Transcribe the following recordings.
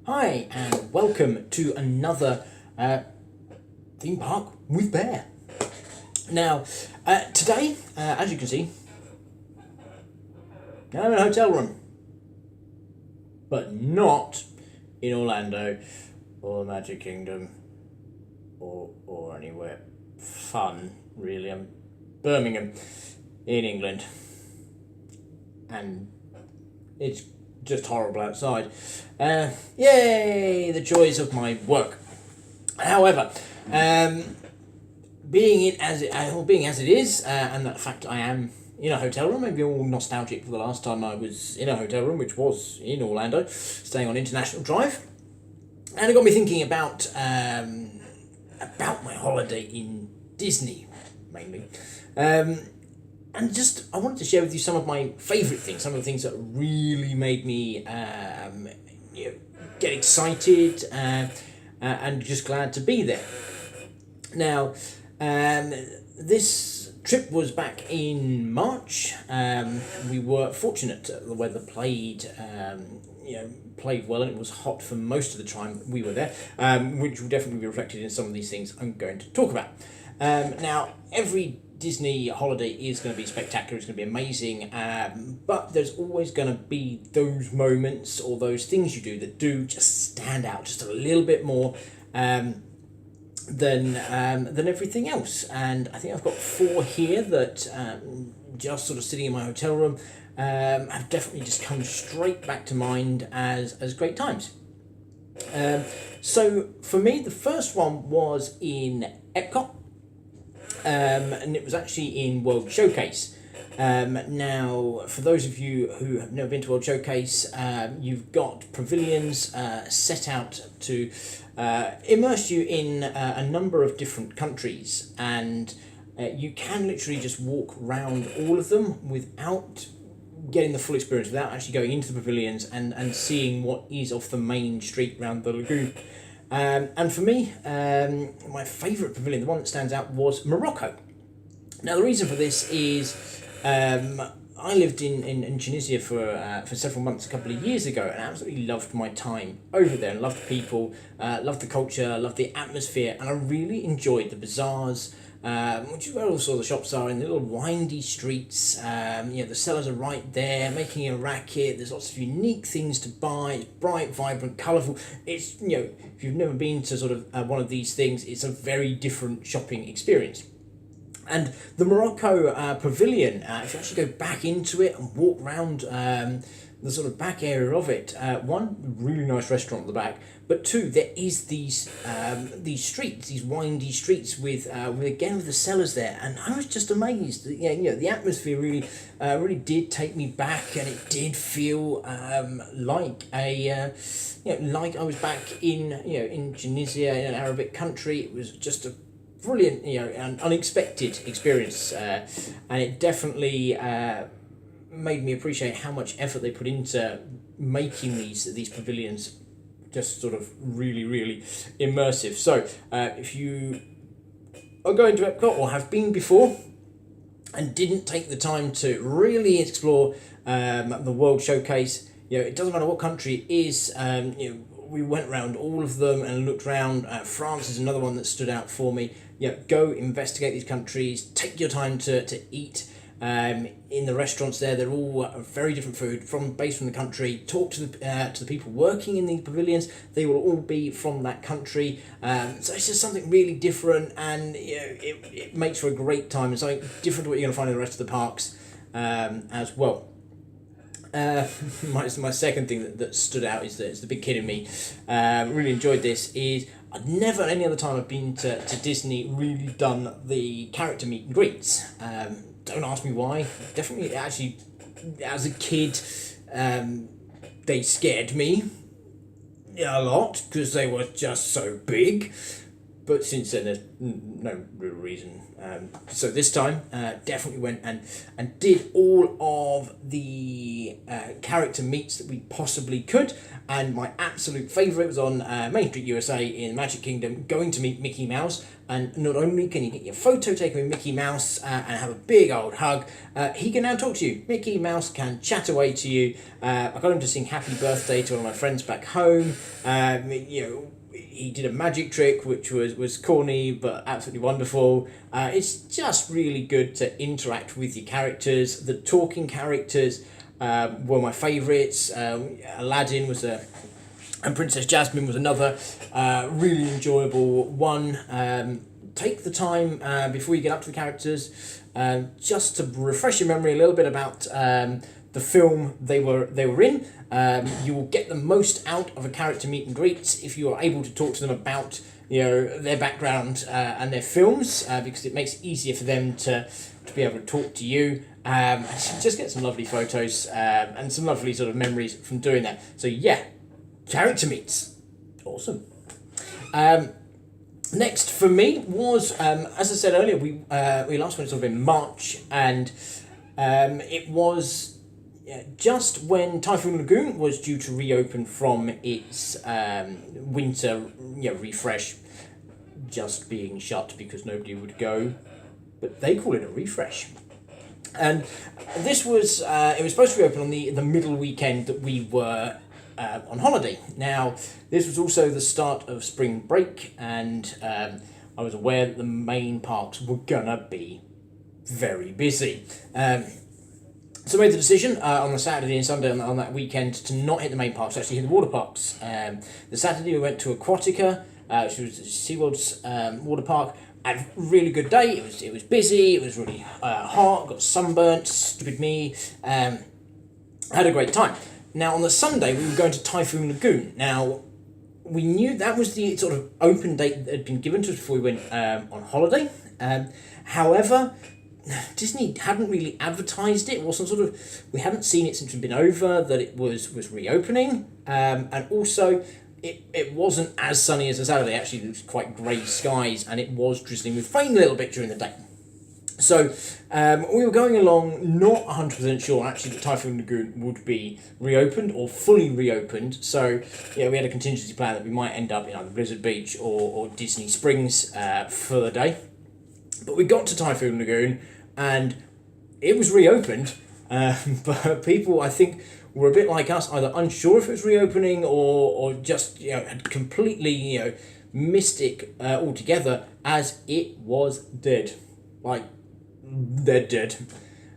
Hi, and welcome to another theme park with Bear. Now, today, as you can see, I'm in a hotel room, but not in Orlando or the Magic Kingdom or anywhere fun, really. I'm Birmingham in England, and it's just horrible outside. Yay, the joys of my work. However, being as it is, and the fact I am in a hotel room, maybe all nostalgic for the last time I was in a hotel room, which was in Orlando, staying on International Drive, and it got me thinking about my holiday in Disney, mainly. And just, I wanted to share with you some of my favourite things, some of the things that really made me get excited and just glad to be there. Now, this trip was back in March. We were fortunate the weather played well, and it was hot for most of the time we were there, which will definitely be reflected in some of these things I'm going to talk about. Now, every Disney holiday is going to be spectacular, it's going to be amazing, but there's always going to be those moments or those things you do that do just stand out just a little bit more than everything else. And I think I've got 4 here that just sort of sitting in my hotel room have definitely just come straight back to mind as great times. So for me, the first one was in Epcot. And it was actually in World Showcase. Now, for those of you who have never been to World Showcase, you've got pavilions set out to immerse you in a number of different countries, and you can literally just walk around all of them without getting the full experience, without actually going into the pavilions and seeing what is off the main street around the lagoon. And for me, my favourite pavilion, the one that stands out, was Morocco. Now, the reason for this is I lived in Tunisia for several months a couple of years ago, and I absolutely loved my time over there, and loved the people, loved the culture, loved the atmosphere, and I really enjoyed the bazaars, which is where also the shops are, in the little windy streets. The sellers are right there, making a racket. There's lots of unique things to buy. It's bright, vibrant, colourful. It's, if you've never been to sort of one of these things, it's a very different shopping experience. And the Morocco pavilion, if you actually go back into it and walk around the sort of back area of it, one, really nice restaurant at the back, but 2, there is these streets, these windy streets with the sellers there, and I was just amazed. The atmosphere really did take me back, and it did feel like like I was back in Tunisia, in an Arabic country. It was just a brilliant, and unexpected experience, and it definitely made me appreciate how much effort they put into making these pavilions just sort of really immersive. So if you are going to Epcot or have been before and didn't take the time to really explore the World Showcase, it doesn't matter what country it is. We went around all of them and looked around. France is another one that stood out for me. Go investigate these countries. Take your time to eat in the restaurants there. They're all very different food based from the country. Talk to the people working in the pavilions. They will all be from that country. So it's just something really different, and it makes for a great time, and something different to what you're going to find in the rest of the parks as well. My second thing that stood out is the big kid in me. Really enjoyed this. Is I'd never any other time I've been to Disney really done the character meet and greets. Don't ask me why. Definitely, actually, as a kid, they scared me a lot because they were just so big. but since then there's no real reason. So this time, definitely went and did all of the character meets that we possibly could. And my absolute favourite was on Main Street USA in Magic Kingdom, going to meet Mickey Mouse. And not only can you get your photo taken with Mickey Mouse and have a big old hug, he can now talk to you. Mickey Mouse can chat away to you. I got him to sing Happy Birthday to one of my friends back home. He did a magic trick which was corny but absolutely wonderful. It's just really good to interact with your characters. The talking characters were my favourites. Aladdin was and Princess Jasmine was another really enjoyable one. Take the time before you get up to the characters just to refresh your memory a little bit about the film they were in. You will get the most out of a character meet and greet if you are able to talk to them about their background and their films, because it makes it easier for them to be able to talk to you. Just get some lovely photos and some lovely sort of memories from doing that. So yeah, character meets, awesome. Next for me was, as I said earlier, we last went sort of in March, and it was just when Typhoon Lagoon was due to reopen from its winter refresh, just being shut because nobody would go, but they call it a refresh. And this was it was supposed to reopen on the middle weekend that we were on holiday. Now, this was also the start of spring break, and I was aware that the main parks were gonna be very busy. So I made the decision on the Saturday and Sunday on that weekend to not hit the main parks, actually hit the water parks. The Saturday we went to Aquatica, which was SeaWorld's water park. Had a really good day. It was busy, it was really hot, got sunburnt, stupid me. Had a great time. Now on the Sunday we were going to Typhoon Lagoon. Now we knew that was the sort of open date that had been given to us before we went on holiday. However, Disney hadn't really advertised it. It wasn't sort of, we hadn't seen it since we'd been over that it was reopening, and also it wasn't as sunny as a Saturday. Actually, it was quite grey skies, and it was drizzling with rain a little bit during the day. So we were going along, not 100% sure actually that Typhoon Lagoon would be reopened or fully reopened. So yeah, we had a contingency plan that we might end up in either Blizzard Beach or Disney Springs for the day. But we got to Typhoon Lagoon and it was reopened, but people, I think, were a bit like us, either unsure if it was reopening or just had completely missed it altogether, as it was dead. Like, they're dead.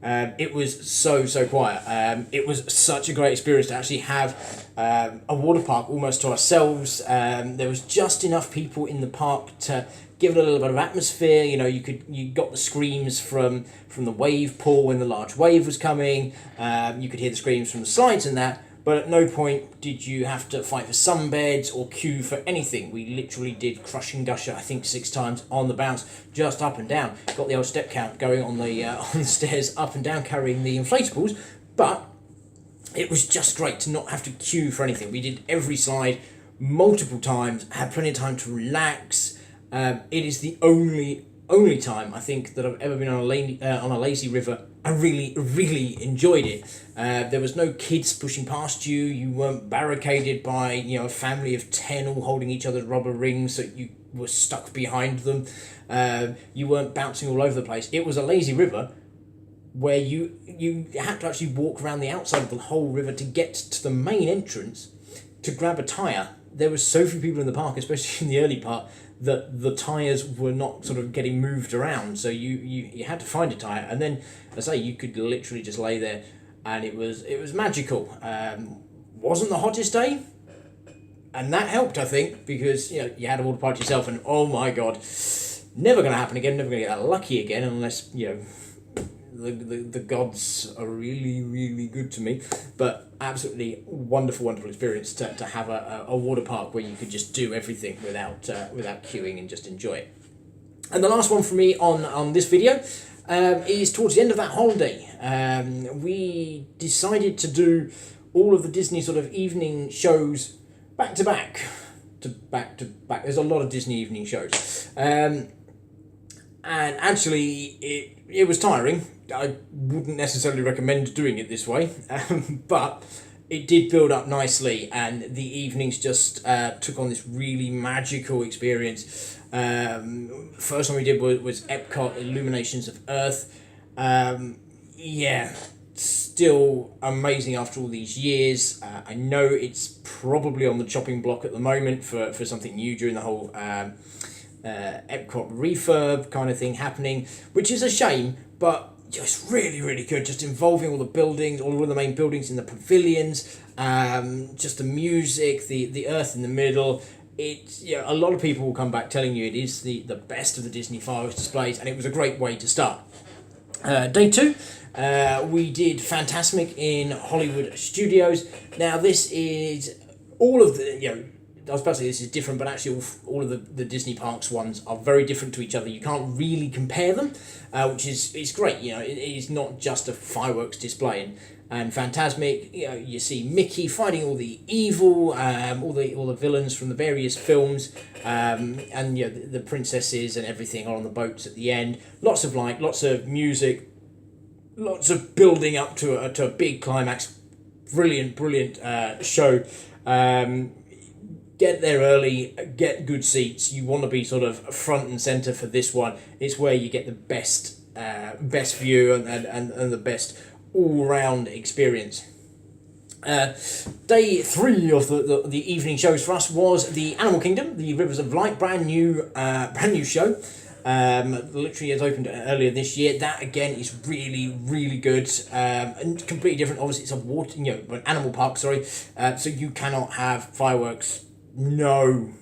It was so quiet. It was such a great experience to actually have a water park almost to ourselves. There was just enough people in the park to give it a little bit of atmosphere. You got the screams from the wave pool when the large wave was coming. You could hear the screams from the slides and that. But at no point did you have to fight for sunbeds or queue for anything. We literally did Crushing Gusher, I think 6 times on the bounce, just up and down. Got the old step count going on the stairs up and down carrying the inflatables. But it was just great to not have to queue for anything. We did every slide multiple times, had plenty of time to relax. It is the only time I think that I've ever been on a lazy river. I really enjoyed it. There was no kids pushing past you. You weren't barricaded by a family of 10 all holding each other's rubber rings so you were stuck behind them. You weren't bouncing all over the place. It was a lazy river where you had to actually walk around the outside of the whole river to get to the main entrance to grab a tyre. There were so few people in the park, especially in the early part, that the tyres were not sort of getting moved around, so you had to find a tyre, and then, as I say, you could literally just lay there, and it was magical. Wasn't the hottest day, and that helped, I think, because you had a water park yourself, and oh my god, never going to happen again, never going to get that lucky again, unless the gods are really good to me. But absolutely wonderful experience to have a water park where you could just do everything without queuing and just enjoy it. And the last one for me on this video is towards the end of that holiday. We decided to do all of the Disney sort of evening shows back to back. to back to back. There's a lot of Disney evening shows. And actually, it was tiring. I wouldn't necessarily recommend doing it this way, but it did build up nicely, and the evenings just took on this really magical experience. First one we did was Epcot Illuminations of Earth. Yeah, still amazing after all these years. I know it's probably on the chopping block at the moment for something new during the whole Epcot refurb kind of thing happening, which is a shame, but just really, really good. Just involving all the buildings, all of the main buildings in the pavilions, just the music, the earth in the middle. A lot of people will come back telling you it is the best of the Disney fireworks displays, and it was a great way to start. Day 2, we did Fantasmic in Hollywood Studios. Now this is all of the, I was about to say this is different, but actually all of the Disney Parks ones are very different to each other. You can't really compare them, which is great. It is not just a fireworks display. And Fantasmic, you see Mickey fighting all the evil, all the villains from the various films, and the princesses and everything are on the boats at the end. Lots of light, lots of music, lots of building up to a big climax. Brilliant show. Get there early, get good seats. You want to be sort of front and centre for this one. It's where you get the best view and the best all-round experience. Day 3 of the evening shows for us was the Animal Kingdom, the Rivers of Light, brand new show. Literally has opened earlier this year. That again is really, really good, and completely different. Obviously, it's a water, an animal park. Sorry, so you cannot have fireworks. No.